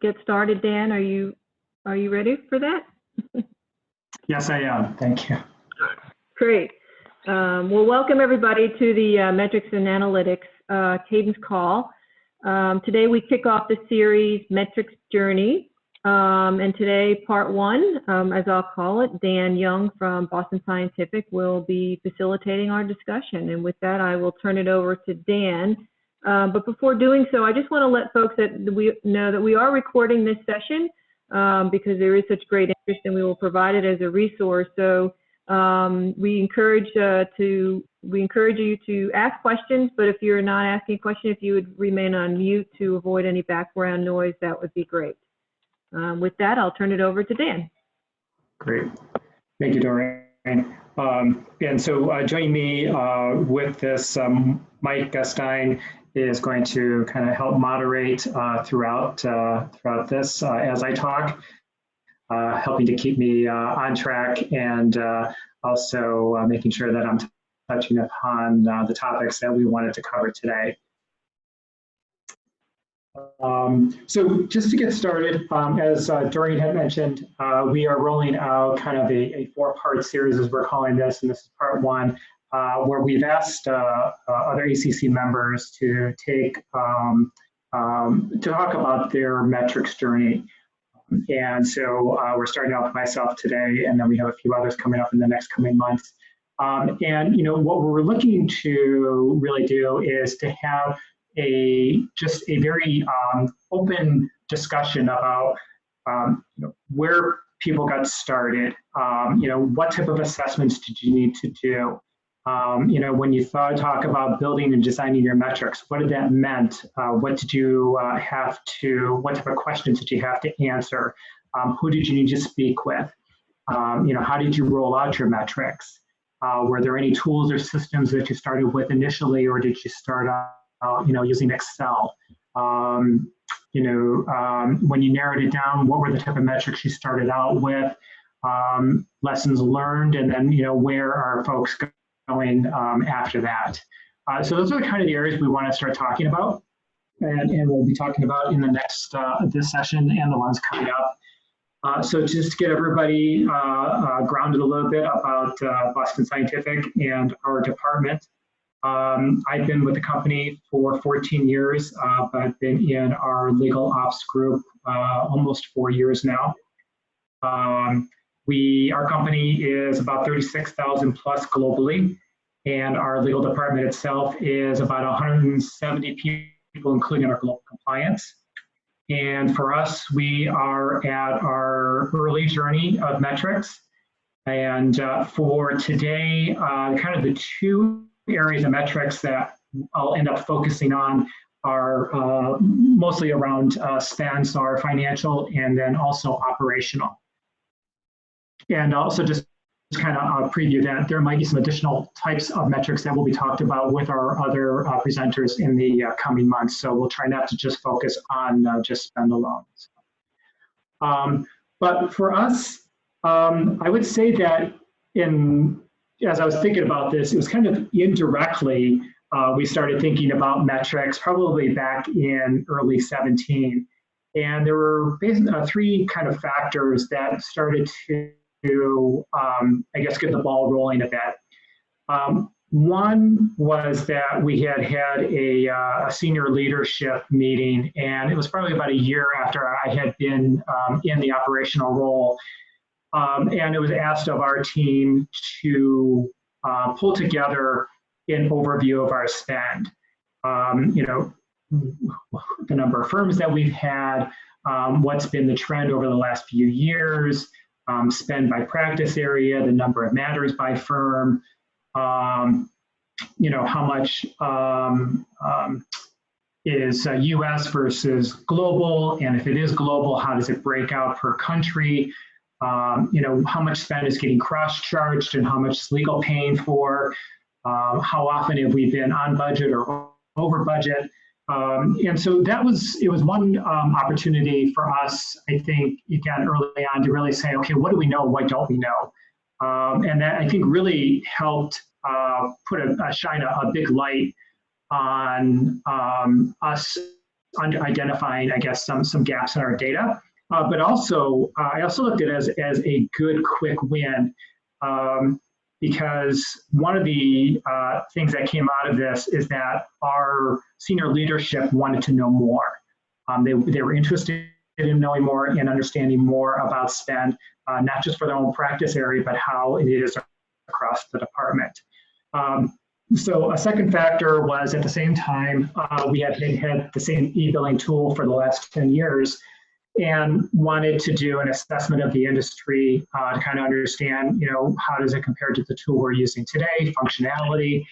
get started. Dan, are you ready for that? Yes, I am. Thank you. Great. Well, welcome everybody to the Metrics and Analytics Cadence call. Today we kick off the series Metrics Journey. And today, part one, as I'll call it, Dan Young from Boston Scientific will be facilitating our discussion. And with that, I will turn it over to Dan. But before doing so, I just want to let folks know that we are recording this session because there is such great interest, and we will provide it as a resource. So we encourage you to ask questions, but if you're not asking a question, if you would remain on mute to avoid any background noise, that would be great. With that, I'll turn it over to Dan. Great. Thank you, Doreen. And so joining me with this, Mike Stein is going to kind of help moderate throughout this as I talk, helping to keep me on track, and also making sure that I'm touching upon the topics that we wanted to cover today. So just to get started, as Doreen had mentioned, we are rolling out kind of a four-part series, as we're calling this, and this is part one, where we've asked other ACC members to talk about their metrics journey. And so we're starting off with myself today, and then we have a few others coming up in the next coming months. And what we're looking to really do is to have just a very open discussion about where people got started. What type of assessments did you need to do? When you talk about building and designing your metrics, what did that meant? What did you what type of questions did you have to answer? Who did you need to speak with? How did you roll out your metrics? Were there any tools or systems that you started with initially, or did you start out using Excel? When you narrowed it down, what were the type of metrics you started out with? Lessons learned, and then where are folks going after that? So those are kind of the areas we want to start talking about, and we'll be talking about in the next this session and the ones coming up. So just to get everybody grounded a little bit about Boston Scientific and our department. I've been with the company for 14 years, but I've been in our legal ops group almost 4 years now. Our company is about 36,000 plus globally, and our legal department itself is about 170 people, including our global compliance. And for us, we are at our early journey of metrics. And for today, kind of the two areas of metrics that I'll end up focusing on are mostly around spend, so our financial, and then also operational. And also just kind of preview that there might be some additional types of metrics that will be talked about with our other presenters in the coming months. So we'll try not to just focus on just spend alone. But for us, I would say that as I was thinking about this, it was kind of indirectly, we started thinking about metrics probably back in early 17. And there were basically three kind of factors that started to, I guess, get the ball rolling a bit. One was that we had a senior leadership meeting, and it was probably about a year after I had been in the operational role. And it was asked of our team to pull together an overview of our spend. The number of firms that we've had, what's been the trend over the last few years, spend by practice area, the number of matters by firm, how much is US versus global, and if it is global, how does it break out per country? How much spend is getting cross-charged and how much is legal paying for? How often have we been on budget or over budget? And so it was one opportunity for us, I think, again, early on to really say, okay, what do we know? What don't we know? And that, I think, really helped shine a big light on us identifying, I guess, some gaps in our data. But also, I also looked at it as a good quick win, because one of the things that came out of this is that our senior leadership wanted to know more. They were interested in knowing more and understanding more about spend, not just for their own practice area, but how it is across the department. So a second factor was, at the same time, we had the same e-billing tool for the last 10 years and wanted to do an assessment of the industry to kind of understand, how does it compare to the tool we're using today, functionality.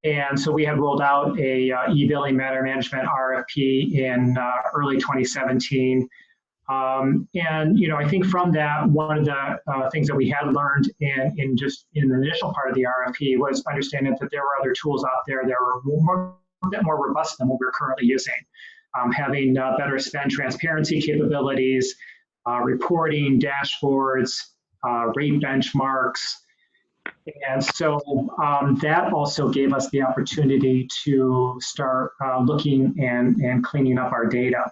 And so we had rolled out a e-billing matter management RFP in early 2017. And, I think from that, one of the things that we had learned in the initial part of the RFP was understanding that there were other tools out there that were a bit more robust than what we're currently using. Having better spend transparency capabilities, reporting, dashboards, rate benchmarks. And so that also gave us the opportunity to start looking and cleaning up our data.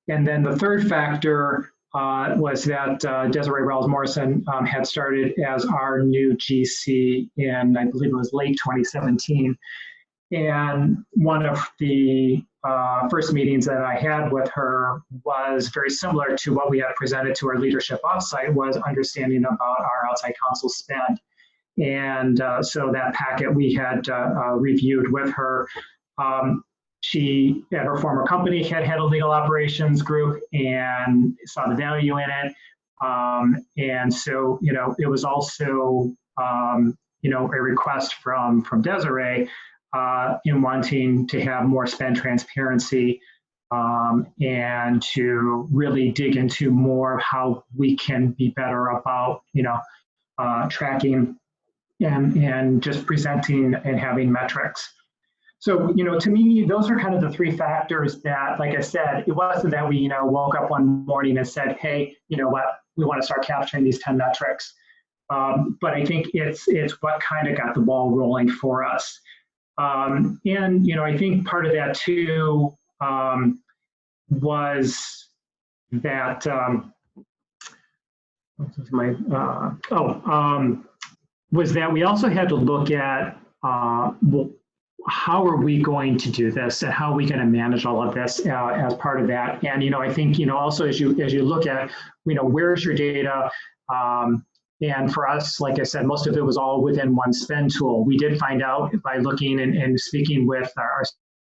And then the third factor was that Desiree Rawls-Morrison had started as our new GC in, I believe it was late 2017. And one of the first meetings that I had with her was very similar to what we had presented to our leadership offsite, was understanding about our outside counsel spend. And so that packet we had reviewed with her. She, at her former company, had a legal operations group and saw the value in it. And so, it was also, a request from Desiree in wanting to have more spend transparency and to really dig into more of how we can be better about, tracking and just presenting and having metrics. So, to me, those are kind of the three factors that, like I said, it wasn't that we, woke up one morning and said, hey, you know what, we want to start capturing these 10 metrics. But I think it's what kind of got the ball rolling for us. And, I think part of that too was that, was that we also had to look at, well, how are we going to do this and how are we going to manage all of this as part of that? And, I think, also as you look at, where's your data? And for us, like I said, most of it was all within one spend tool. We did find out by looking and speaking with our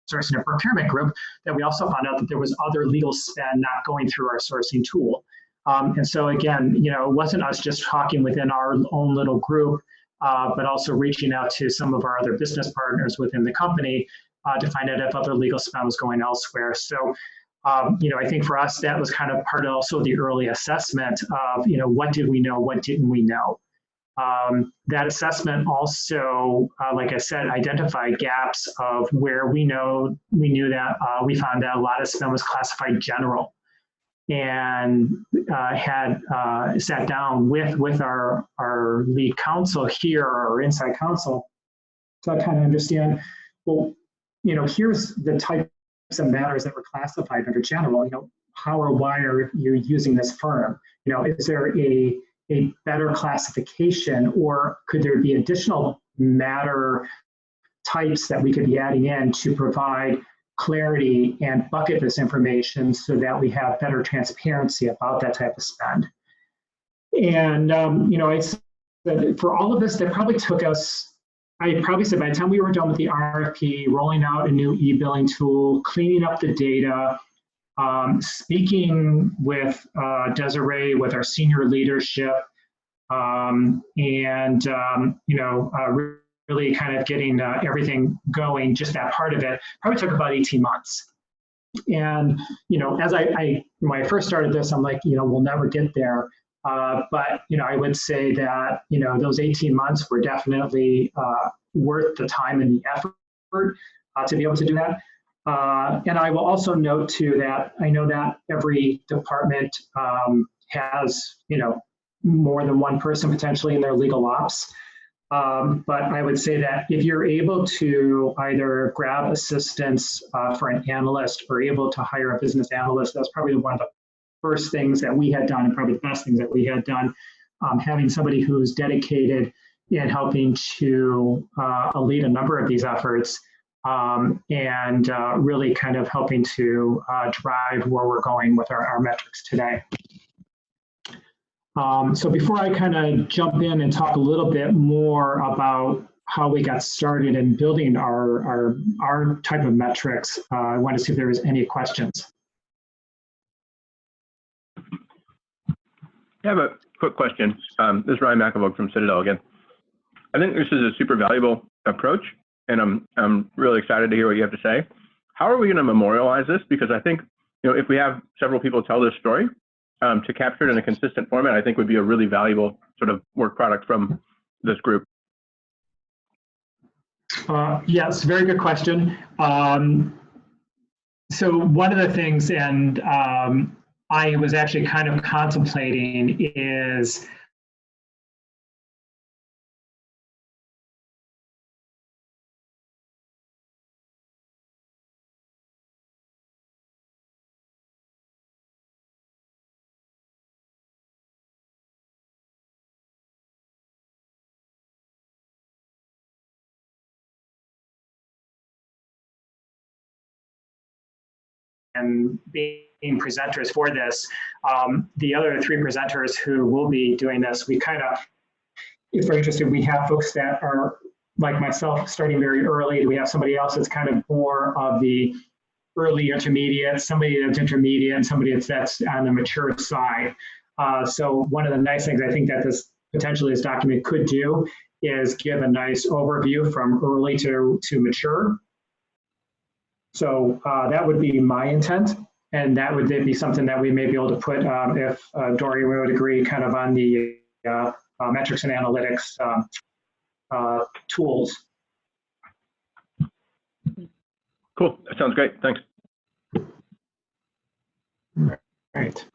sourcing and procurement group that we also found out that there was other legal spend not going through our sourcing tool. And so again, it wasn't us just talking within our own little group, but also reaching out to some of our other business partners within the company to find out if other legal spend was going elsewhere. So, I think for us, that was kind of part of also the early assessment of, what did we know, what didn't we know? That assessment also, like I said, identified gaps of where we knew that we found that a lot of spend was classified general, and had sat down with our lead counsel here, or inside counsel, to kind of understand, well, here's the types of matters that were classified under general. How or why are you using this firm? Is there a better classification, or could there be additional matter types that we could be adding in to provide clarity and bucket this information so that we have better transparency about that type of spend? And, I said for all of this, that probably took us, I'd probably say by the time we were done with the RFP, rolling out a new e-billing tool, cleaning up the data, speaking with Desiree, with our senior leadership, and, really kind of getting everything going, just that part of it, probably took about 18 months. And, as when I first started this, I'm like, we'll never get there. But, I would say that, those 18 months were definitely worth the time and the effort to be able to do that. And I will also note too that I know that every department has, more than one person potentially in their legal ops. But I would say that if you're able to either grab assistance for an analyst or able to hire a business analyst, that's probably one of the first things that we had done and probably the best things that we had done. Having somebody who's dedicated in helping to lead a number of these efforts and really kind of helping to drive where we're going with our metrics today. So before I kind of jump in and talk a little bit more about how we got started in building our type of metrics, I want to see if there was any questions. I have a quick question. This is Ryan McAvoy from Citadel again. I think this is a super valuable approach, and I'm really excited to hear what you have to say. How are we going to memorialize this? Because I think, if we have several people tell this story, to capture it in a consistent format, I think would be a really valuable sort of work product from this group. Yes, very good question. So one of the things, and I was actually kind of contemplating, is and being presenters for this. The other three presenters who will be doing this, we kind of, if we're interested, we have folks that are like myself starting very early. We have somebody else that's kind of more of the early intermediate, somebody that's intermediate, and somebody that's on the mature side. So one of the nice things I think that this document could do is give a nice overview from early to mature. So that would be my intent, and that would be something that we may be able to put, if Dory would agree, kind of on the metrics and analytics tools. Cool, that sounds great, thanks. Right.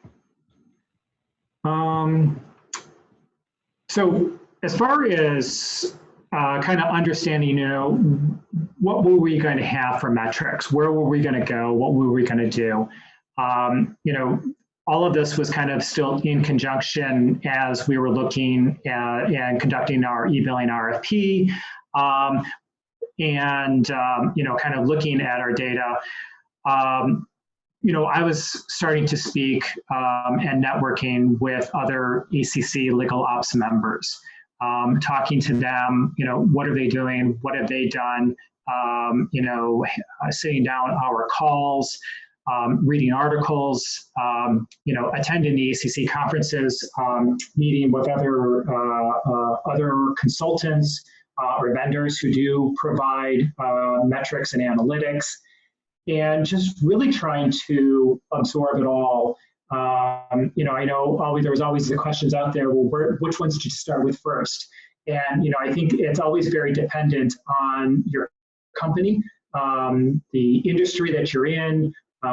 So as far as kind of understanding, what were we going to have for metrics? Where were we going to go? What were we going to do? All of this was kind of still in conjunction as we were looking at and conducting our e-billing RFP, and kind of looking at our data. I was starting to speak and networking with other ACC legal ops members. Talking to them, what are they doing? What have they done? Sitting down our calls, reading articles, attending the ACC conferences, meeting with other consultants or vendors who do provide metrics and analytics, and just really trying to absorb it all. I know there was always the questions out there, well, which ones did you start with first? And, I think it's always very dependent on your company, the industry that you're in,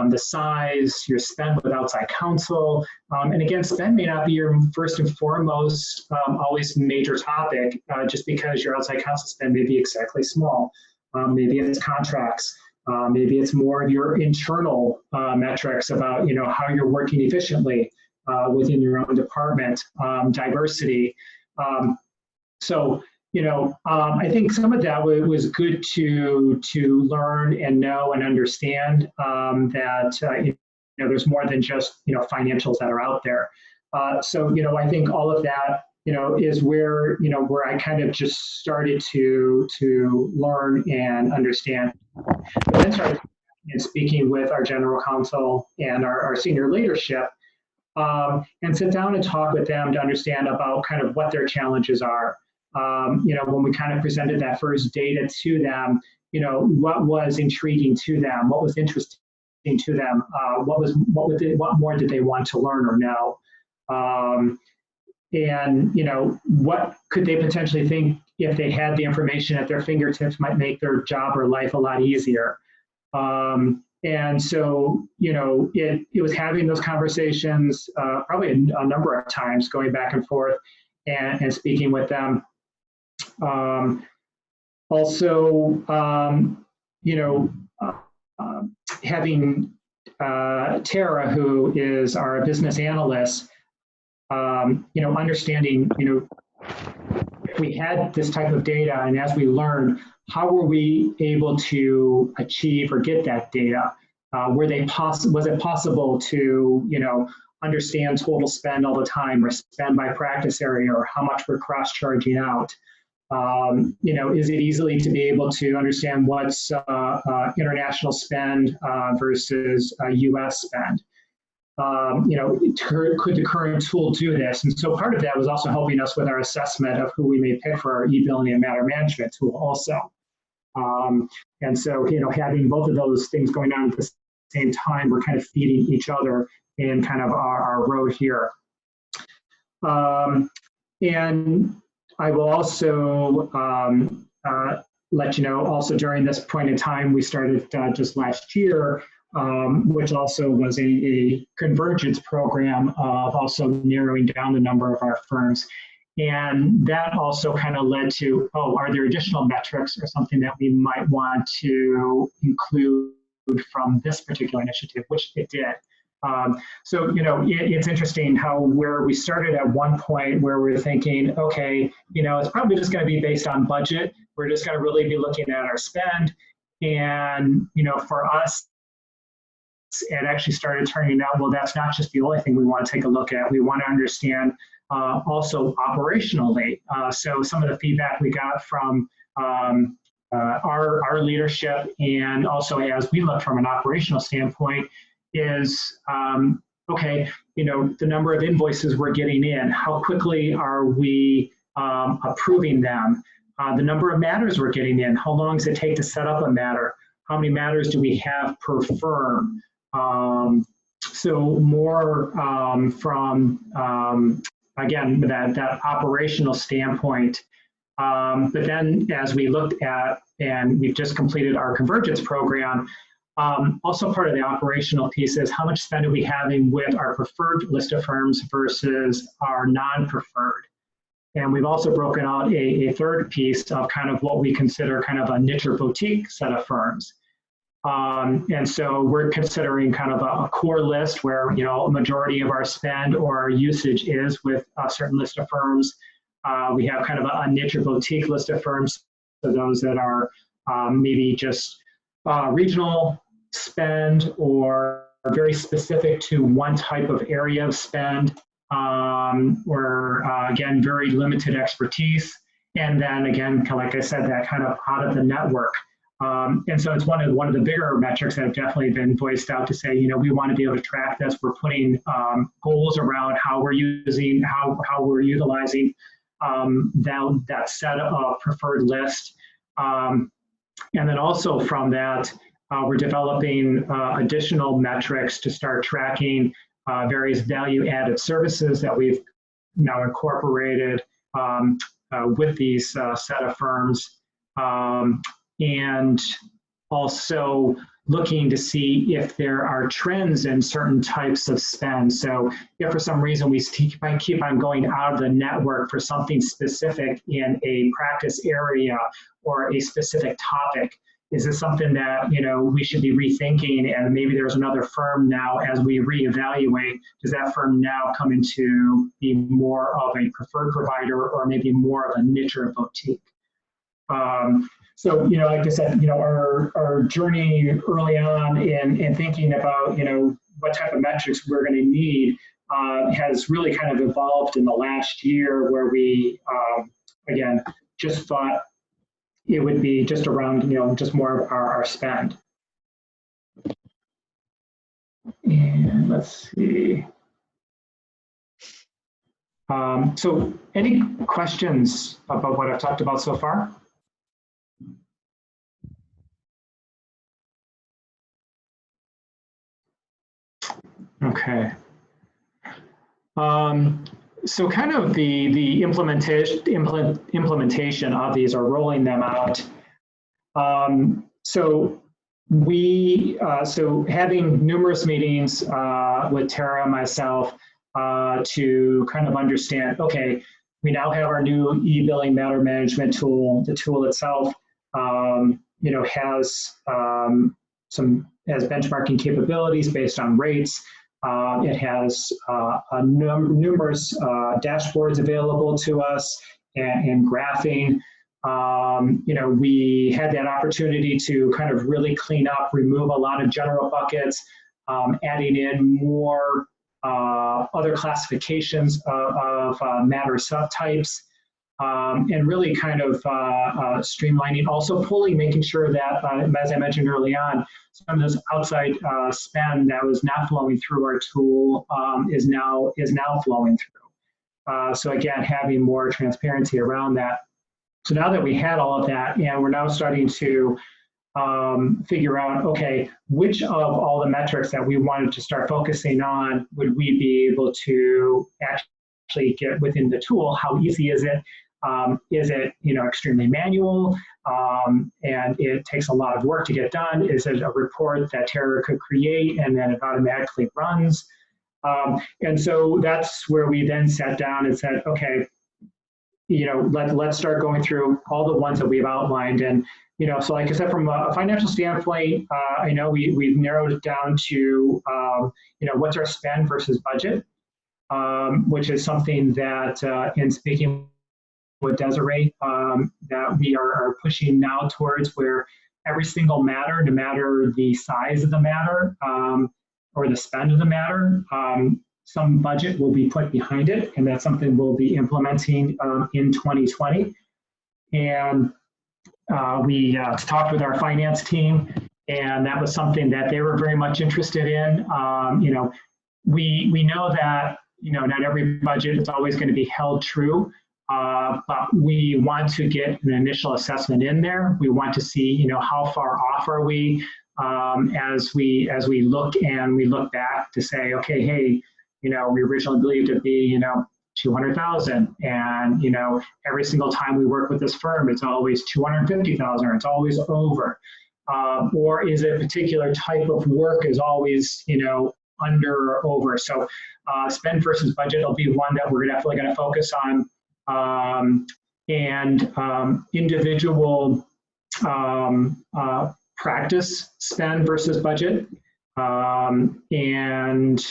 the size, your spend with outside counsel. And again, spend may not be your first and foremost always major topic, just because your outside counsel spend may be exactly small. Maybe it's contracts. Maybe it's more of your internal metrics about how you're working efficiently within your own department, diversity. I think some of that was good to learn and know and understand that there's more than just financials that are out there. I think all of that is where I kind of just started to learn and understand. But then started speaking with our general counsel and our senior leadership, and sit down and talk with them to understand about kind of what their challenges are. When we kind of presented that first data to them, what was intriguing to them, what was interesting to them, what more did they want to learn or know, and what could they potentially think, if they had the information at their fingertips, might make their job or life a lot easier. And so, it was having those conversations probably a number of times, going back and forth and speaking with them. Also, having Tara, who is our business analyst, understanding, if we had this type of data and as we learned, how were we able to achieve or get that data? Was it possible to, understand total spend all the time or spend by practice area or how much we're cross-charging out? Is it easily to be able to understand what's international spend versus US spend? Could the current tool do this? And so part of that was also helping us with our assessment of who we may pick for our e-billing and matter management tool also. And so, having both of those things going on at the same time, we're kind of feeding each other in kind of our road here. And I will also let you know, also during this point in time, we started just last year, which also was a convergence program of also narrowing down the number of our firms. And that also kind of led to, are there additional metrics or something that we might want to include from this particular initiative, which it did. So, it's interesting how where we started at one point where we're thinking, okay, it's probably just going to be based on budget. We're just going to really be looking at our spend. And, for us, it actually started turning out, well, that's not just the only thing we want to take a look at. We want to understand also operationally. So some of the feedback we got from our leadership and also as we look from an operational standpoint is, okay, the number of invoices we're getting in, how quickly are we approving them, the number of matters we're getting in, how long does it take to set up a matter, how many matters do we have per firm. So more from, again, that operational standpoint. But then as we looked at, and we've just completed our convergence program, also part of the operational piece is how much spend are we having with our preferred list of firms versus our non-preferred. And we've also broken out a third piece of kind of what we consider kind of a niche or boutique set of firms. And so we're considering kind of a core list where, a majority of our spend or our usage is with a certain list of firms. We have kind of a niche or boutique list of firms, so those that are maybe just regional spend or very specific to one type of area of spend, or again, very limited expertise. And then again, like I said, that kind of out of the network. And so it's one of the bigger metrics that have definitely been voiced out to say, we want to be able to track this. We're putting goals around how we're using, how we're utilizing that set of preferred list. And then also from that, we're developing additional metrics to start tracking various value-added services that we've now incorporated with these set of firms. And also looking to see if there are trends in certain types of spend. So if for some reason we keep on going out of the network for something specific in a practice area or a specific topic, is this something that we should be rethinking? And maybe there's another firm now as we reevaluate, does that firm now come into be more of a preferred provider or maybe more of a niche or a boutique? So, like I said, our journey early on in thinking about, what type of metrics we're going to need has really kind of evolved in the last year where we, again, just thought it would be just around, just more of our spend. And let's see. So any questions about what I've talked about so far? Okay. So kind of the implementation of these or rolling them out. So having numerous meetings with Tara and myself to kind of understand, okay, we now have our new e-billing matter management tool. The tool itself, has has benchmarking capabilities based on rates. It has numerous dashboards available to us and graphing. We had that opportunity to kind of really clean up, remove a lot of general buckets, adding in more other classifications of matter subtypes, and really kind of streamlining, also making sure that, as I mentioned early on, some of this outside spend that was not flowing through our tool is now flowing through. So again, having more transparency around that. So now that we had all of that, and we're now starting to figure out, okay, which of all the metrics that we wanted to start focusing on would we be able to actually get within the tool? How easy is it? Is it extremely manual and it takes a lot of work to get done? Is it a report that Tara could create and then it automatically runs? And so that's where we then sat down and said, okay, let's start going through all the ones that we've outlined. And so like I said, from a financial standpoint, I know we've narrowed it down to what's our spend versus budget, which is something that in speaking with Desiree, that we are pushing now towards, where every single matter, no matter the size of the matter or the spend of the matter, some budget will be put behind it, and that's something we'll be implementing in 2020. And we talked with our finance team, and that was something that they were very much interested in. We know that not every budget is always going to be held true. But we want to get an initial assessment in there. We want to see, how far off are we as we look back to say, okay, hey, we originally believed it'd be, 200,000, and every single time we work with this firm, it's always 250,000, or it's always over, or is it a particular type of work is always, under or over? So spend versus budget will be one that we're definitely going to focus on. And individual practice spend versus budget. And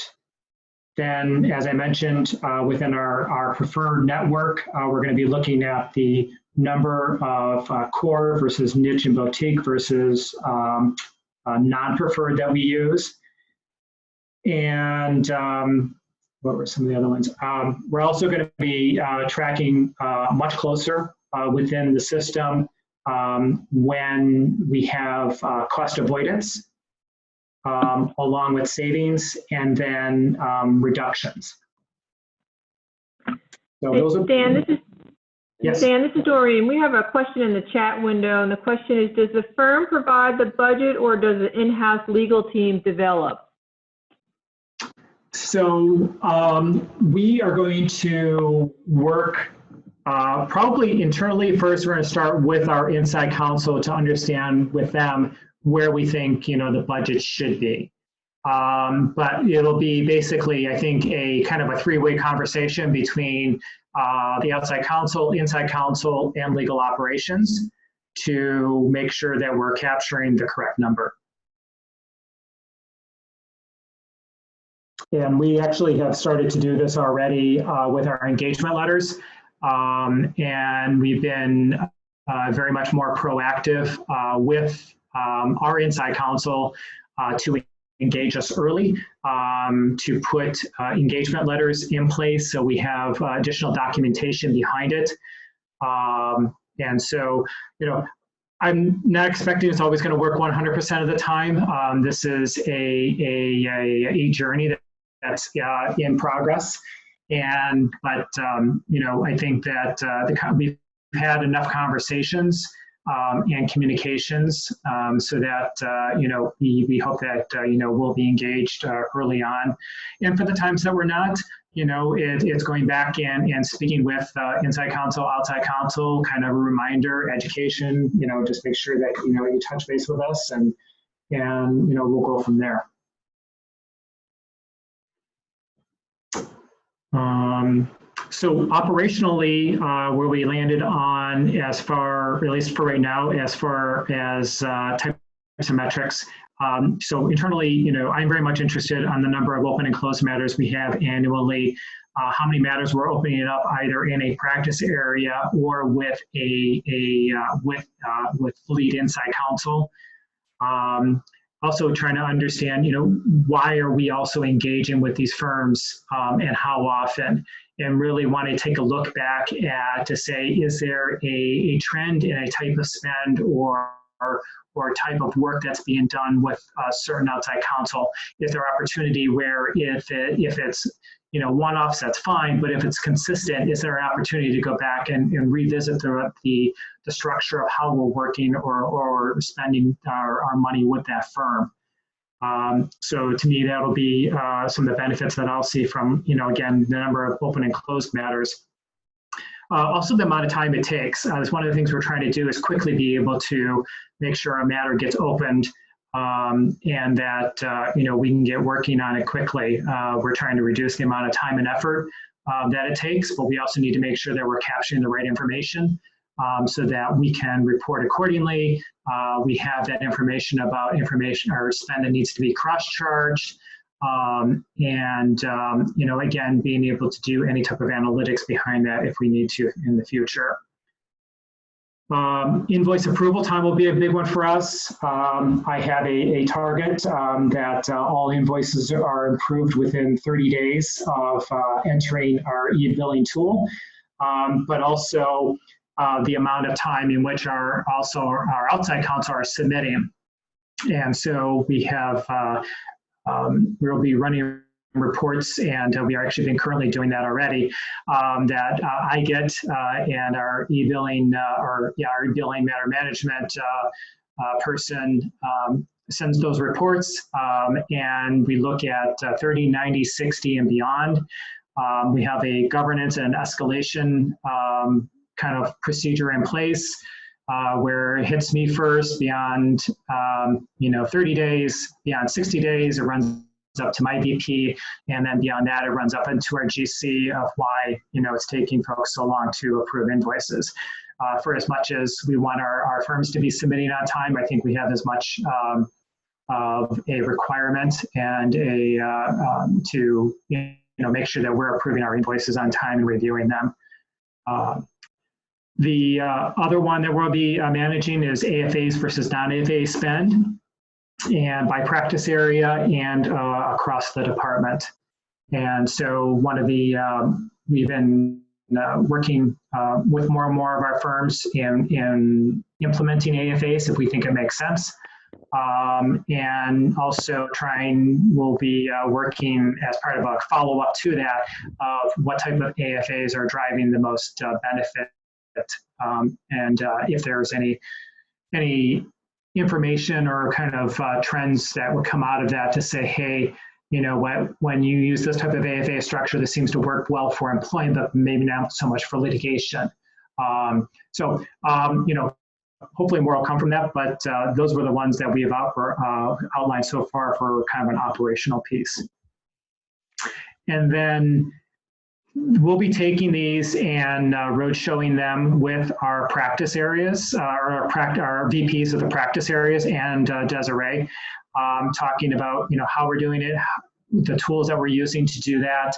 then, as I mentioned, within our preferred network, we're going to be looking at the number of core versus niche and boutique versus non-preferred that we use. And what were some of the other ones? We're also going to be tracking much closer within the system when we have cost avoidance, along with savings, and then reductions. So those are. Dan, Yes. Dan, this is Doreen. We have a question in the chat window, and the question is, does the firm provide the budget, or does the in-house legal team develop? So we are going to work probably internally first. We're going to start with our inside counsel to understand with them where we think the budget should be. But it'll be basically, I think, a kind of a three-way conversation between the outside counsel, inside counsel, and legal operations to make sure that we're capturing the correct number. And we actually have started to do this already with our engagement letters. And we've been very much more proactive with our inside counsel to engage us early, to put engagement letters in place so we have additional documentation behind it. And so, I'm not expecting it's always going to work 100% of the time. This is a journey that's in progress. But I think that we've had enough conversations and communications so that we hope that we'll be engaged early on. And for the times that we're not, it's going back and speaking with inside counsel, outside counsel, kind of a reminder, education, just make sure that you touch base with us, and we'll go from there. So operationally, where we landed on, as far, at least for right now, as far as types of metrics. So internally, I'm very much interested on the number of open and closed matters we have annually, how many matters we're opening up either in a practice area or with with lead inside counsel. Also trying to understand, why are we also engaging with these firms and how often, and really want to take a look back at to say, is there a trend in a type of spend or type of work that's being done with certain outside counsel? Is there opportunity where if it's one-offs, that's fine, but if it's consistent, is there an opportunity to go back and revisit the structure of how we're working or spending our money with that firm? So to me, that'll be some of the benefits that I'll see from, again, the number of open and closed matters. Also, the amount of time it takes. That's one of the things we're trying to do is quickly be able to make sure a matter gets opened and that we can get working on it quickly. We're trying to reduce the amount of time and effort that it takes, but we also need to make sure that we're capturing the right information so that we can report accordingly. We have that information about information or spend that needs to be cross-charged. Again, being able to do any type of analytics behind that if we need to in the future. Invoice approval time will be a big one for us. I have a target that all invoices are approved within 30 days of entering our e-billing tool, but also the amount of time in which our outside counsel are submitting. And so we have, we'll be running reports, and we are actually been currently doing that already, that I get and our e-billing our e-billing matter management person sends those reports, and we look at 30, 90, 60, and beyond. We have a governance and escalation kind of procedure in place where it hits me first beyond 30 days, beyond 60 days, it runs up to my VP, and then beyond that, it runs up into our GC of why it's taking folks so long to approve invoices. For as much as we want our firms to be submitting on time, I think we have as much of a requirement and to make sure that we're approving our invoices on time and reviewing them. The other one that we'll be managing is AFAs versus non-AFA spend, and by practice area and across the department. And so one of the, we've been working with more and more of our firms in implementing AFAs if we think it makes sense. And also we'll be working as part of a follow-up to that of what type of AFAs are driving the most benefit. And if there's any information or kind of trends that would come out of that to say, hey, when you use this type of AFA structure, this seems to work well for employment, but maybe not so much for litigation. Hopefully more will come from that, but those were the ones that we have outlined so far for kind of an operational piece. And then we'll be taking these and road showing them with our practice areas, our VPs of the practice areas and Desiree, talking about how we're doing it, the tools that we're using to do that,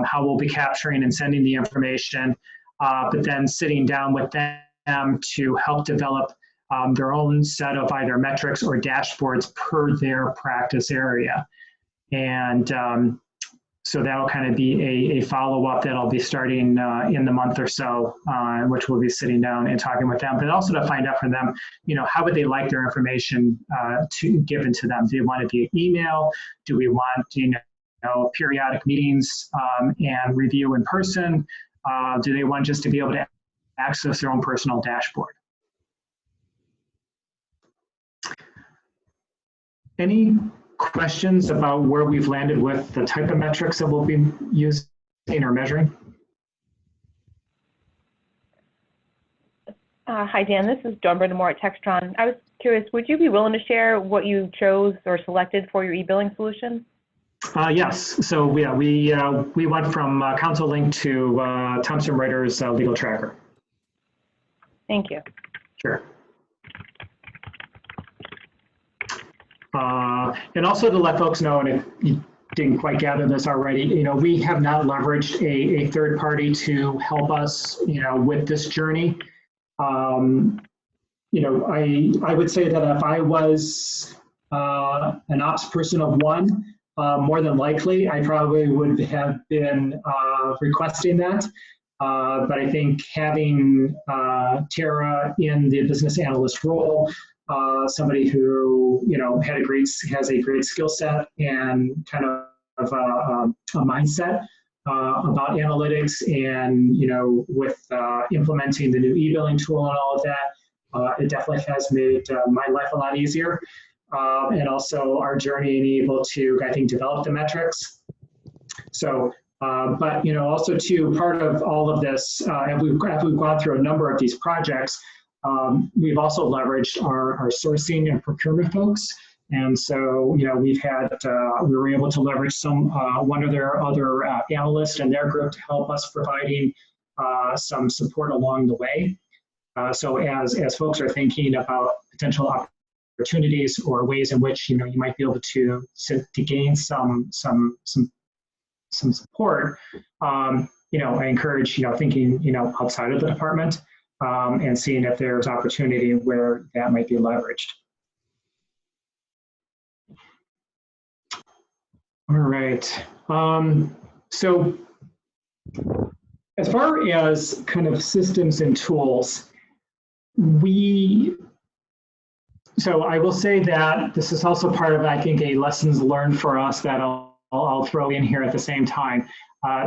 how we'll be capturing and sending the information, but then sitting down with them to help develop their own set of either metrics or dashboards per their practice area. And so that'll kind of be a follow-up that I'll be starting in the month or so, which we'll be sitting down and talking with them, but also to find out from them, how would they like their information given to them? Do they want it via email? Do we want, periodic meetings and review in person? Do they want just to be able to access their own personal dashboard? Any questions about where we've landed with the type of metrics that we'll be using or measuring? Hi, Dan. This is Dawn Brindamore at Textron. I was curious, would you be willing to share what you chose or selected for your e-billing solution? Yes. So yeah, we went from CounselLink to Thomson Reuters Legal Tracker. Thank you. Sure. And also to let folks know, and if you didn't quite gather this already, we have not leveraged a third party to help us, with this journey. I would say that if I was an ops person of one, more than likely, I probably would have been requesting that. But I think having Tara in the business analyst role, somebody who has a great skill set and kind of a mindset about analytics, and with implementing the new e-billing tool and all of that, it definitely has made my life a lot easier, and also our journey and able to, I think, develop the metrics. So. But also too, part of all of this, after we've gone through a number of these projects, we've also leveraged our sourcing and procurement folks, and so we were able to leverage one of their other analysts and their group to help us providing some support along the way. So as folks are thinking about potential opportunities or ways in which you might be able to gain some support, I encourage, thinking, outside of the department, and seeing if there's opportunity where that might be leveraged. All right. So as far as kind of systems and tools, so I will say that this is also part of, I think, a lessons learned for us that I'll throw in here at the same time.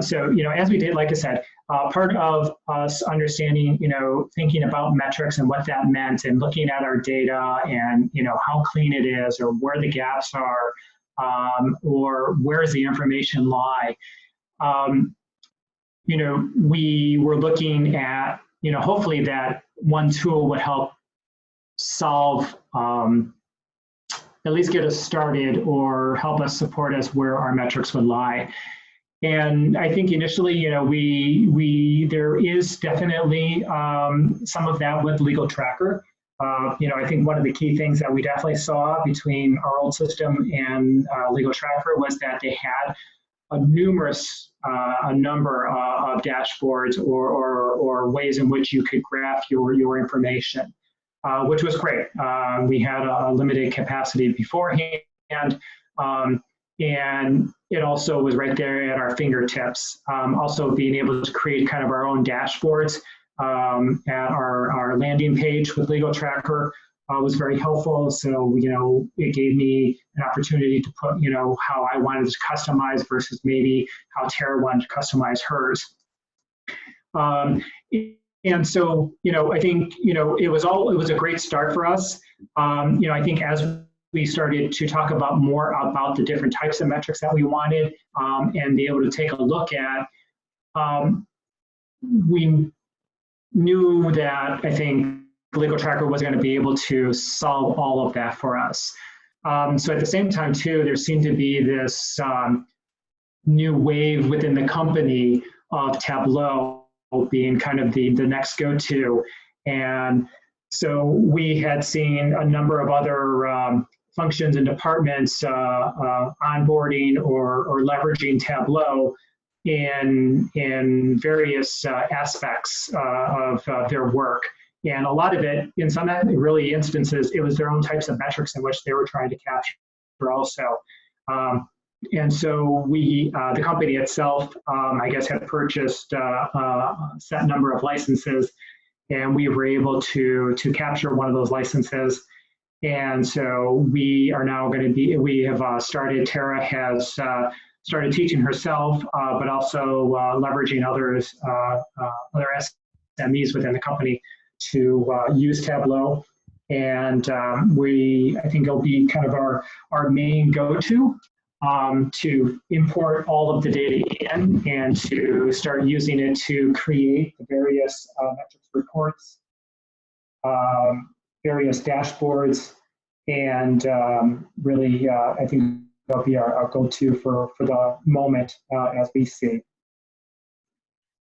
So, as we did, like I said, part of us understanding, thinking about metrics and what that meant, and looking at our data and, how clean it is, or where the gaps are, or where does the information lie. We were looking at, hopefully that one tool would help solve, at least get us started or help us support us where our metrics would lie. And I think initially, there is definitely some of that with Legal Tracker. I think one of the key things that we definitely saw between our old system and Legal Tracker was that they had a number of dashboards or ways in which you could graph your information. Which was great. We had a limited capacity beforehand, and it also was right there at our fingertips. Also being able to create kind of our own dashboards at our landing page with Legal Tracker was very helpful. So, it gave me an opportunity to put, how I wanted to customize versus maybe how Tara wanted to customize hers. And so, I think, it was a great start for us. I think as we started to talk about more about the different types of metrics that we wanted, and be able to take a look at, we knew that, I think, Legal Tracker was going to be able to solve all of that for us. So at the same time, too, there seemed to be this new wave within the company of Tableau being kind of the next go-to. And so we had seen a number of other functions and departments onboarding or leveraging Tableau in various aspects of their work. And a lot of it, in some really instances, it was their own types of metrics in which they were trying to capture also. And so the company itself, I guess, had purchased a set number of licenses, and we were able to capture one of those licenses. And so we are now going to Tara has started teaching herself, but also leveraging other SMEs within the company to use Tableau. And I think it'll be kind of our main go-to to import all of the data in and to start using it to create the various metrics reports, various dashboards, and really, I think, that'll be our go-to for the moment as we see.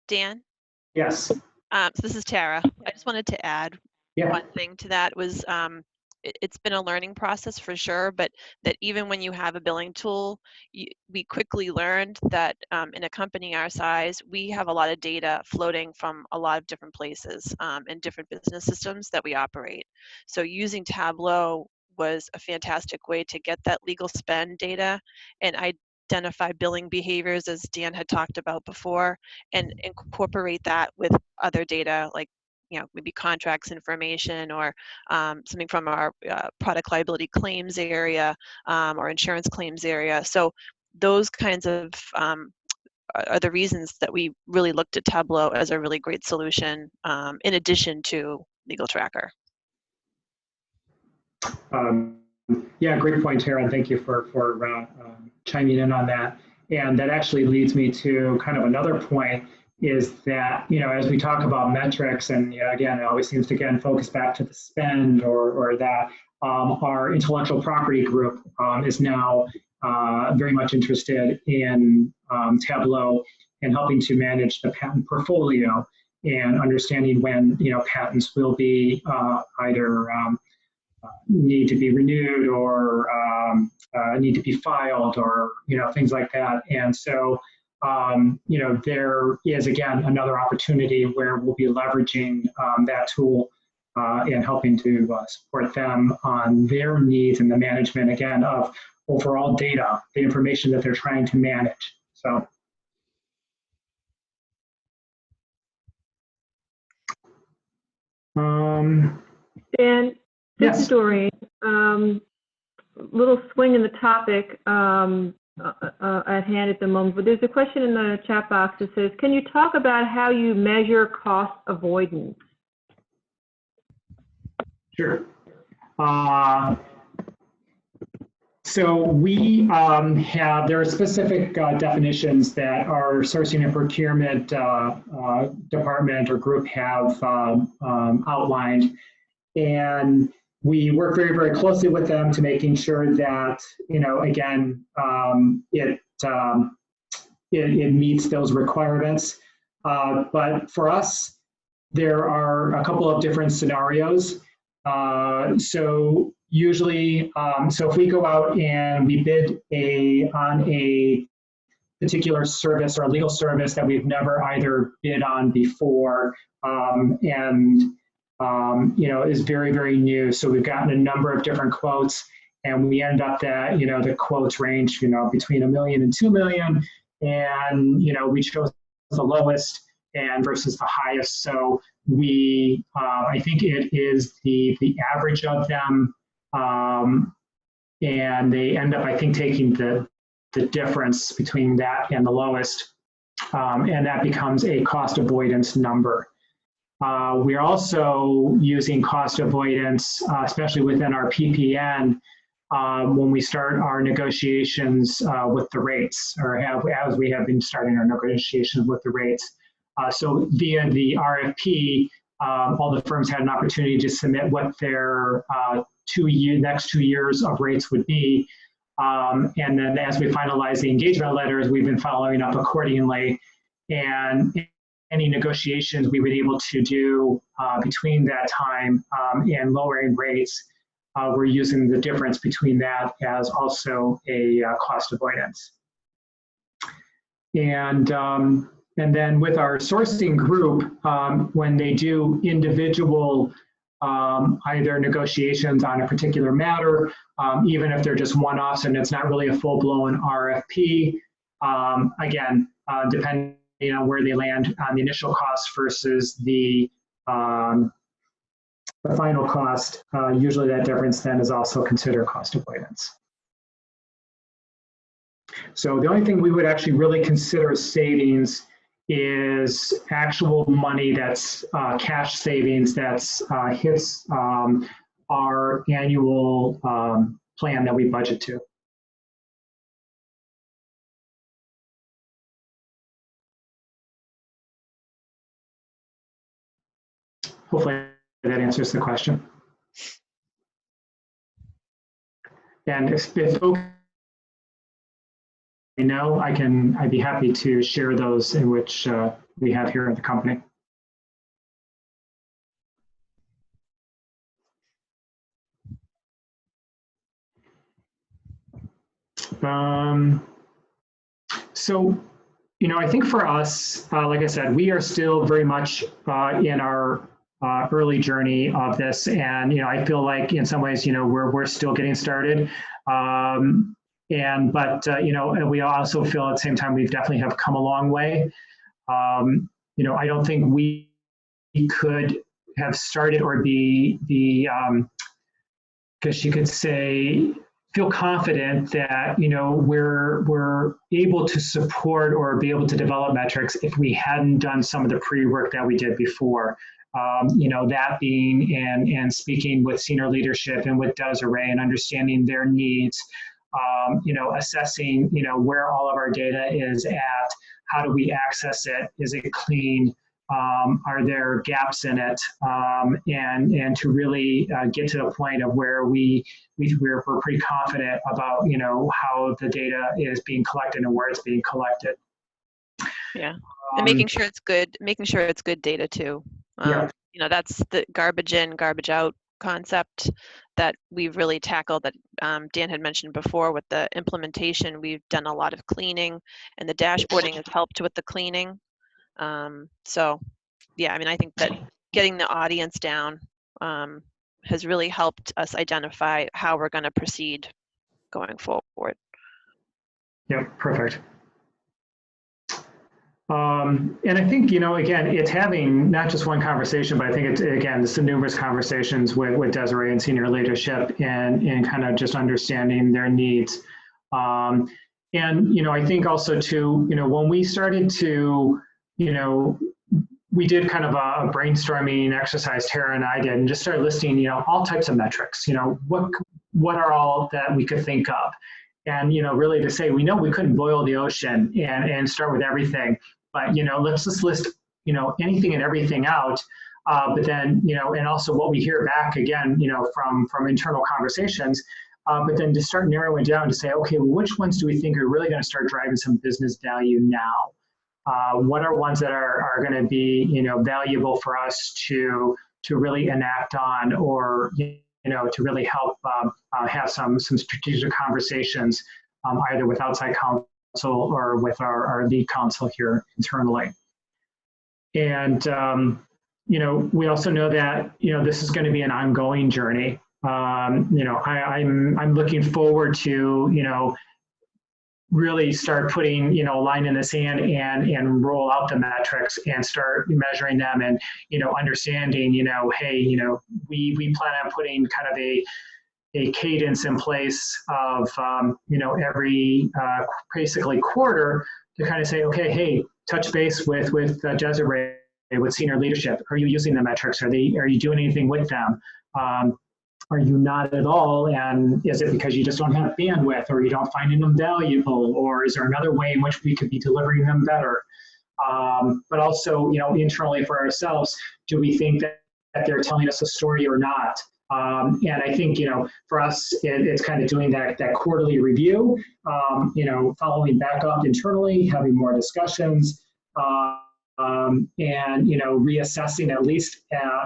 Dan, Yes. so this is Tara. I just wanted to add one thing to that was it's been a learning process for sure, but that even when you have a billing tool, we quickly learned that in a company our size, we have a lot of data floating from a lot of different places and different business systems that we operate. So using Tableau was a fantastic way to get that legal spend data and identify billing behaviors, as Dan had talked about before, and incorporate that with other data like maybe contracts information or something from our product liability claims area or insurance claims area. So those kinds of are the reasons that we really looked at Tableau as a really great solution in addition to Legal Tracker. Yeah, great point, Tara, and thank you for chiming in on that. And that actually leads me to kind of another point, is that, as we talk about metrics, and again, it always seems to focus back to the spend or that, our intellectual property group is now very much interested in Tableau and helping to manage the patent portfolio and understanding when, patents will be either need to be renewed or need to be filed or, things like that. And so, there is, again, another opportunity where we'll be leveraging that tool and helping to support them on their needs and the management, again, of overall data, the information that they're trying to manage. So. Dan, yes. Doreen, little swing in the topic at hand at the moment, but there's a question in the chat box that says, can you talk about how you measure cost avoidance? Sure. So we there are specific definitions that our sourcing and procurement department or group have outlined. And we work very, very closely with them to making sure that, again, it meets those requirements. But for us, there are a couple of different scenarios. So usually, so if we go out and we bid on a particular service or a legal service that we've never either bid on before, is very, very new. So we've gotten a number of different quotes, and we end up that, the quotes range, between $1 million and $2 million. And, we chose the lowest and versus the highest. So we, I think it is the average of them. And they end up, I think, taking the difference between that and the lowest. And that becomes a cost avoidance number. We're also using cost avoidance, especially within our PPN, when we start our negotiations with the rates, or as we have been starting our negotiations with the rates. So via the RFP, all the firms had an opportunity to submit what their next 2 years of rates would be. And then as we finalize the engagement letters, we've been following up accordingly. And any negotiations we were able to do between that time and lowering rates, we're using the difference between that as also a cost avoidance. And then with our sourcing group, when they do individual either negotiations on a particular matter, even if they're just one-offs and it's not really a full-blown RFP, again, depending on where they land on the initial cost versus the final cost, usually that difference then is also considered cost avoidance. So the only thing we would actually really consider savings is actual money that's cash savings that's hits our annual plan that we budget to. Hopefully that answers the question. And if folks know, I'd be happy to share those in which we have here at the company. So, I think for us, like I said, we are still very much in our early journey of this, and I feel like in some ways, we're still getting started. But we also feel at the same time we definitely have come a long way. I don't think we could have started or be because you could say, feel confident that we're able to support or be able to develop metrics if we hadn't done some of the pre-work that we did before. That being and speaking with senior leadership and with Desiree and understanding their needs, assessing where all of our data is at, how do we access it, is it clean, are there gaps in it, and to really get to the point of where we're pretty confident about how the data is being collected and where it's being collected. Yeah, and making sure it's good data too. Yeah. That's the garbage in, garbage out concept that we've really tackled, that Dan had mentioned before with the implementation. We've done a lot of cleaning, and the dashboarding has helped with the cleaning. So yeah, I think that getting the audience down has really helped us identify how we're going to proceed going forward. Yeah, perfect. And I think, again, it's having not just one conversation, but I think it's the numerous conversations with Desiree and senior leadership and kind of just understanding their needs. And, I think also too, when we started to, we did kind of a brainstorming exercise, Tara and I did, and just started listing, all types of metrics, what are all that we could think of. And, really to say, we know we couldn't boil the ocean and start with everything, but, let's just list, anything and everything out. But then, and also what we hear back again, from internal conversations, but then to start narrowing down to say, okay, well, which ones do we think are really going to start driving some business value now? What are ones that are going to be, valuable for us to really enact on, or, to really help have some strategic conversations, either with outside counsel or with our lead counsel here internally. And, we also know that, this is going to be an ongoing journey. I'm looking forward to, really start putting, a line in the sand and roll out the metrics and start measuring them and, understanding, hey, we plan on putting kind of a cadence in place of, every basically quarter to kind of say, okay, hey, touch base with Desiree, with senior leadership. Are you using the metrics? Are you doing anything with them? Are you not at all? And is it because you just don't have bandwidth, or you don't find them valuable, or is there another way in which we could be delivering them better? But also, internally for ourselves, do we think that they're telling us a story or not? And I think, for us, it's kind of doing that quarterly review, following back up internally, having more discussions, and, reassessing at least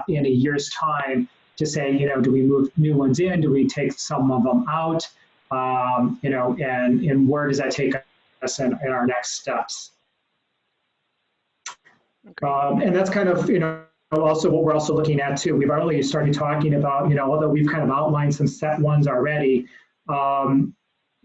in a year's time to say, do we move new ones in? Do we take some of them out? And where does that take us in our next steps? And that's kind of, also what we're also looking at too. We've already started talking about, although we've kind of outlined some set ones already, one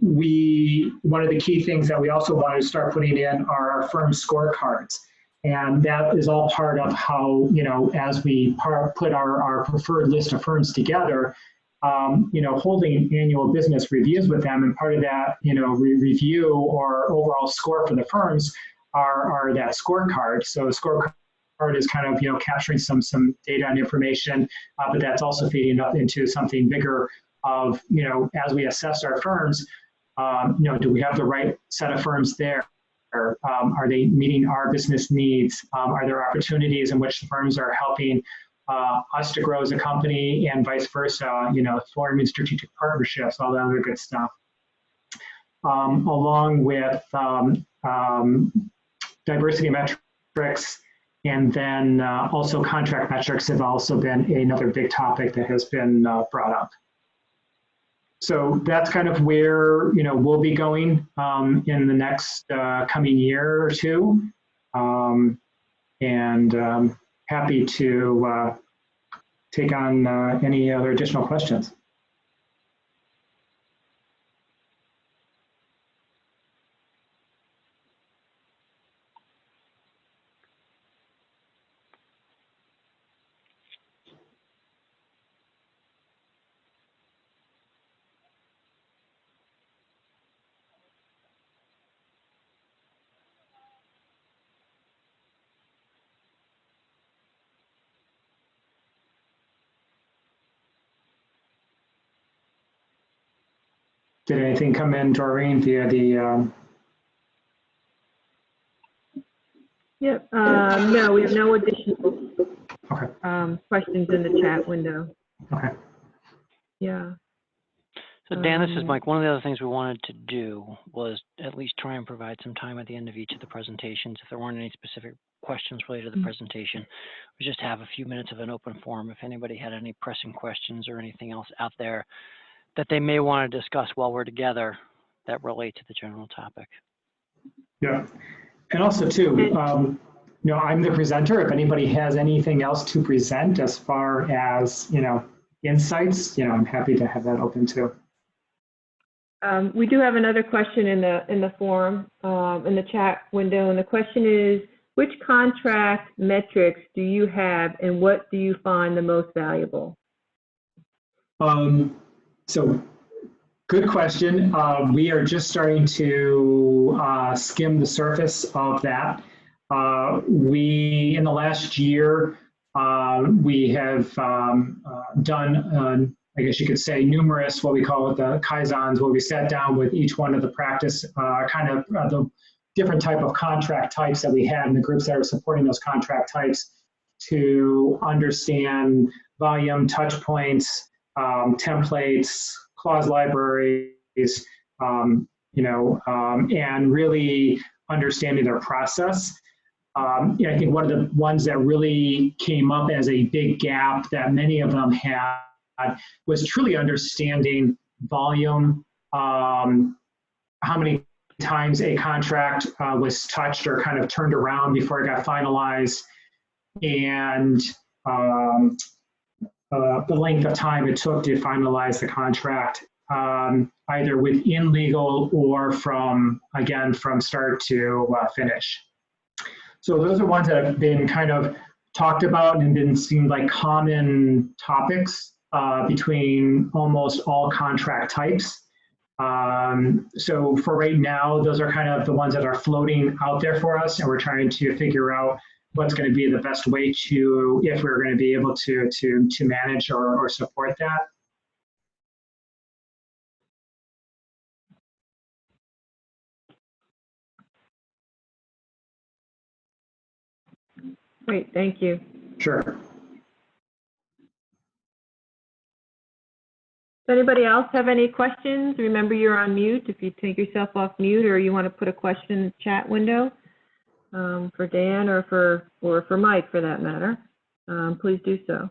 of the key things that we also want to start putting in are our firm scorecards. And that is all part of how, as we put our preferred list of firms together, holding annual business reviews with them. And part of that, review or overall score for the firms are that scorecard. So the scorecard is kind of, capturing some data and information, but that's also feeding up into something bigger of, as we assess our firms, do we have the right set of firms there? Are they meeting our business needs? Are there opportunities in which the firms are helping us to grow as a company, and vice versa, forming strategic partnerships, all that other good stuff. along with diversity metrics, and then also contract metrics have also been another big topic that has been brought up. So that's kind of where we'll be going in the next coming year or two, and happy to take on any other additional questions. Did anything come in, Doreen, via the? Yep. No, we have no additional Okay. questions in the chat window. Okay. Yeah. So Dan, this is Mike. One of the other things we wanted to do was at least try and provide some time at the end of each of the presentations. If there weren't any specific questions related to the presentation, we just have a few minutes of an open forum. If anybody had any pressing questions or anything else out there that they may want to discuss while we're together that relate to the general topic. Yeah, and also too, I'm the presenter. If anybody has anything else to present as far as, insights, I'm happy to have that open too. We do have another question in the forum, in the chat window, and the question is, which contract metrics do you have and what do you find the most valuable? So good question. We are just starting to skim the surface of that. In the last year, we have done, I guess you could say, numerous, what we call it, the Kaizans, where we sat down with each one of the practice, the different type of contract types that we had in the groups that are supporting those contract types to understand volume, touch points, templates, clause libraries, and really understanding their process. I think one of the ones that really came up as a big gap that many of them had was truly understanding volume, how many times a contract was touched or kind of turned around before it got finalized, and the length of time it took to finalize the contract, either within legal or from start to finish. So those are ones that have been kind of talked about and didn't seem like common topics between almost all contract types. So for right now, those are kind of the ones that are floating out there for us, and we're trying to figure out what's going to be the best way to, if we're going to be able to manage or support that. Great, thank you. Sure. Does anybody else have any questions? Remember, you're on mute. If you take yourself off mute, or you want to put a question in the chat window for Dan or for Mike, for that matter, please do so.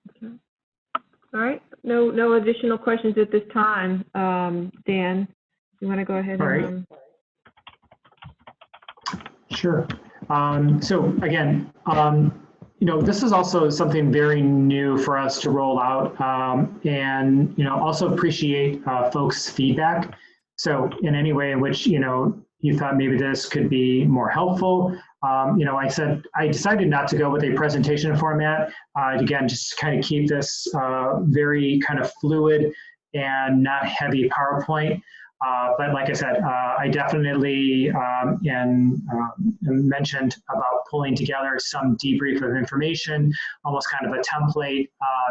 Okay. All right, no additional questions at this time. Dan, you want to go ahead and? Sure. So again, this is also something very new for us to roll out, and also appreciate folks' feedback. So in any way in which you thought maybe this could be more helpful, I decided not to go with a presentation format. Again, just kind of keep this very kind of fluid and not heavy PowerPoint. But like I said, I definitely mentioned about pulling together some debrief of information, almost kind of a template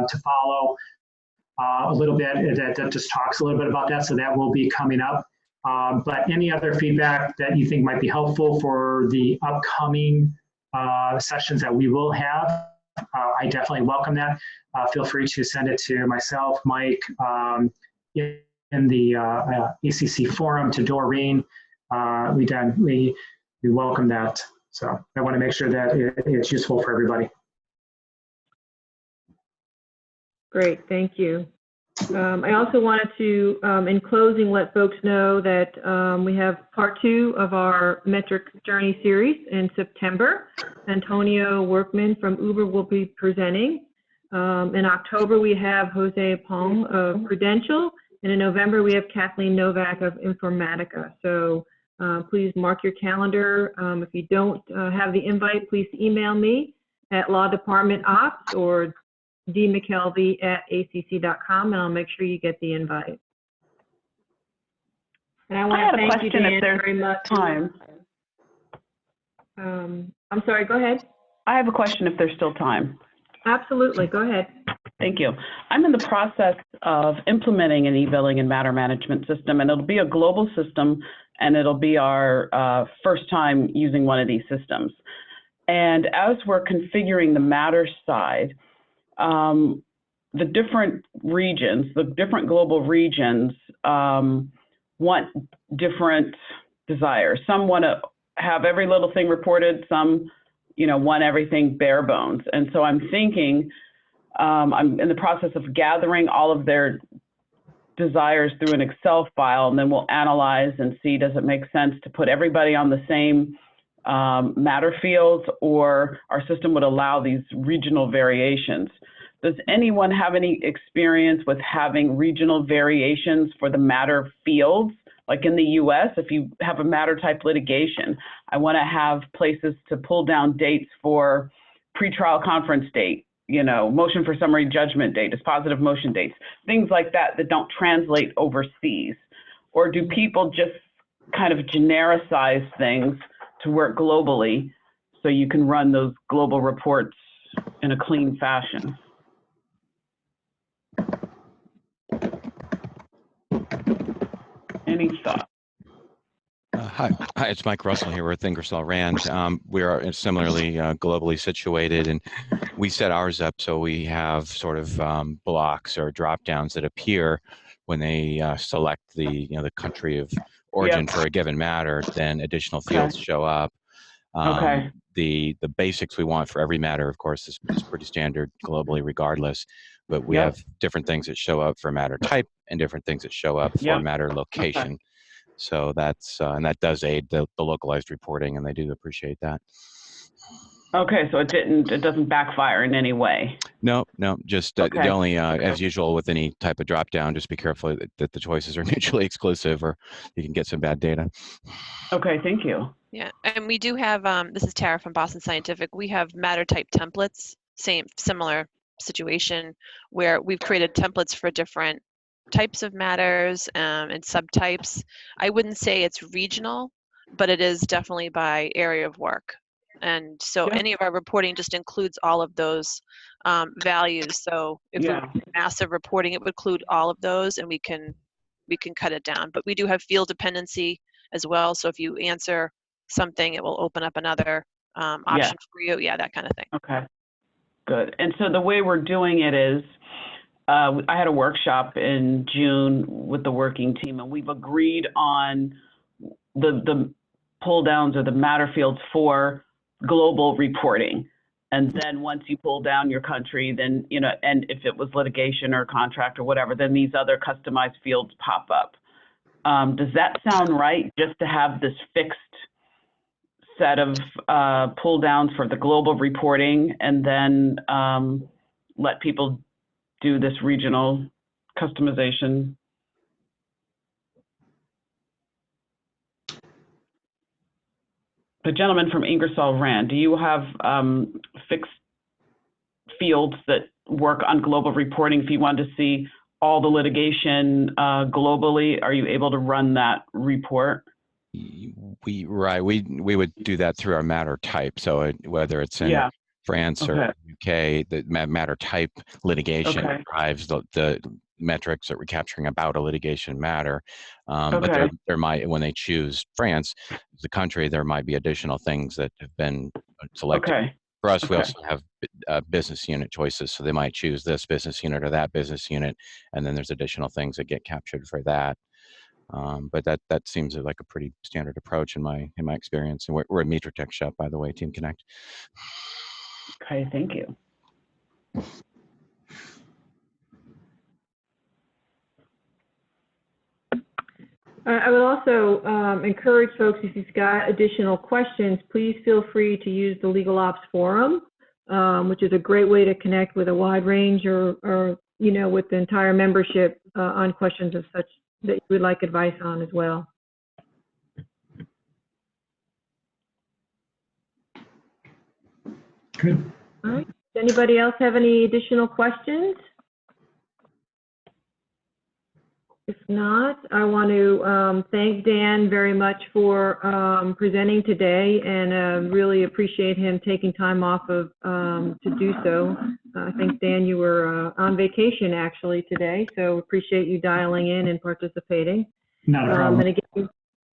to follow a little bit that just talks a little bit about that. So that will be coming up. But any other feedback that you think might be helpful for the upcoming sessions that we will have, I definitely welcome that. Feel free to send it to myself, Mike, in the ACC forum, to Doreen. We welcome that. So I want to make sure that it's useful for everybody. Great, thank you. I also wanted to, in closing, let folks know that we have part 2 of our Metrics Journey series in September. Antonio Workman from Uber will be presenting. In October, we have Jose Pong of Prudential, and in November, we have Kathleen Novak of Informatica. So please mark your calendar. If you don't have the invite, please email me at Law Department Ops or dmckelvey@acc.com, and I'll make sure you get the invite. And I want to thank you, Dan, very much. Time. I'm sorry, go ahead. I have a question if there's still time. Absolutely, go ahead. Thank you. I'm in the process of implementing an e-billing and matter management system, and it'll be a global system, and it'll be our first time using one of these systems. And as we're configuring the matter side, the different regions, the different global regions want different desires. Some want to have every little thing reported, some want everything bare bones. And so I'm thinking, I'm in the process of gathering all of their desires through an Excel file, and then we'll analyze and see, does it make sense to put everybody on the same matter fields, or our system would allow these regional variations. Does anyone have any experience with having regional variations for the matter fields? Like in the US, if you have a matter type litigation, I want to have places to pull down dates for pretrial conference date, motion for summary judgment date, dispositive motion dates, things like that that don't translate overseas. Or do people just kind of genericize things to work globally so you can run those global reports in a clean fashion? Any thought? Hi, it's Mike Russell here with Ingersoll Rand. We are similarly globally situated, and we set ours up so we have sort of blocks or drop downs that appear when they select the the country of origin for a given matter. Then additional fields show up. The basics we want for every matter, of course, is pretty standard globally, regardless. But we have different things that show up for matter type and different things that show up for matter location. So that's and that does aid the localized reporting, and they do appreciate that. Okay, so it doesn't backfire in any way. No, just the only as usual with any type of drop down, just be careful that the choices are mutually exclusive, or you can get some bad data. Okay, thank you. Yeah, and we do have this is Tara from Boston Scientific. We have matter type templates, similar situation, where we've created templates for different types of matters and subtypes. I wouldn't say it's regional, but it is definitely by area of work. And so any of our reporting just includes all of those values. So if we have massive reporting, it would include all of those, and we can cut it down. But we do have field dependency as well. So if you answer something, it will open up another option for you. Yeah, that kind of thing. Okay, good. And so the way we're doing it is, I had a workshop in June with the working team, and we've agreed on the pull downs or the matter fields for global reporting. And then once you pull down your country, then, and if it was litigation or contract or whatever, then these other customized fields pop up. Does that sound right, just to have this fixed set of pull downs for the global reporting, and then let people do this regional customization? The gentleman from Ingersoll Rand, do you have fixed fields that work on global reporting? If you wanted to see all the litigation globally, are you able to run that report? We would do that through our matter type. So whether it's in France or UK, the matter type litigation drives the metrics that we're capturing about a litigation matter. But Okay. there might, when they choose France as a country, there might be additional things that have been selected. Okay. For us, we Okay. also have business unit choices, so they might choose this business unit or that business unit, and then there's additional things that get captured for that. But that seems like a pretty standard approach in my experience. And we're a Meter Tech shop, by the way, Team Connect. Okay, thank you. I would also encourage folks, if you've got additional questions, please feel free to use the Legal Ops Forum, which is a great way to connect with a wide range or you know, with the entire membership on questions of such that you would like advice on as well. Good. All right. Does anybody else have any additional questions? If not, I want to thank Dan very much for presenting today, and really appreciate him taking time off of to do so. I think, Dan, you were on vacation actually today, so appreciate you dialing in and participating. Not a problem. And again,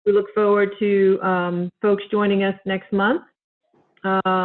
we look forward to folks joining us next month.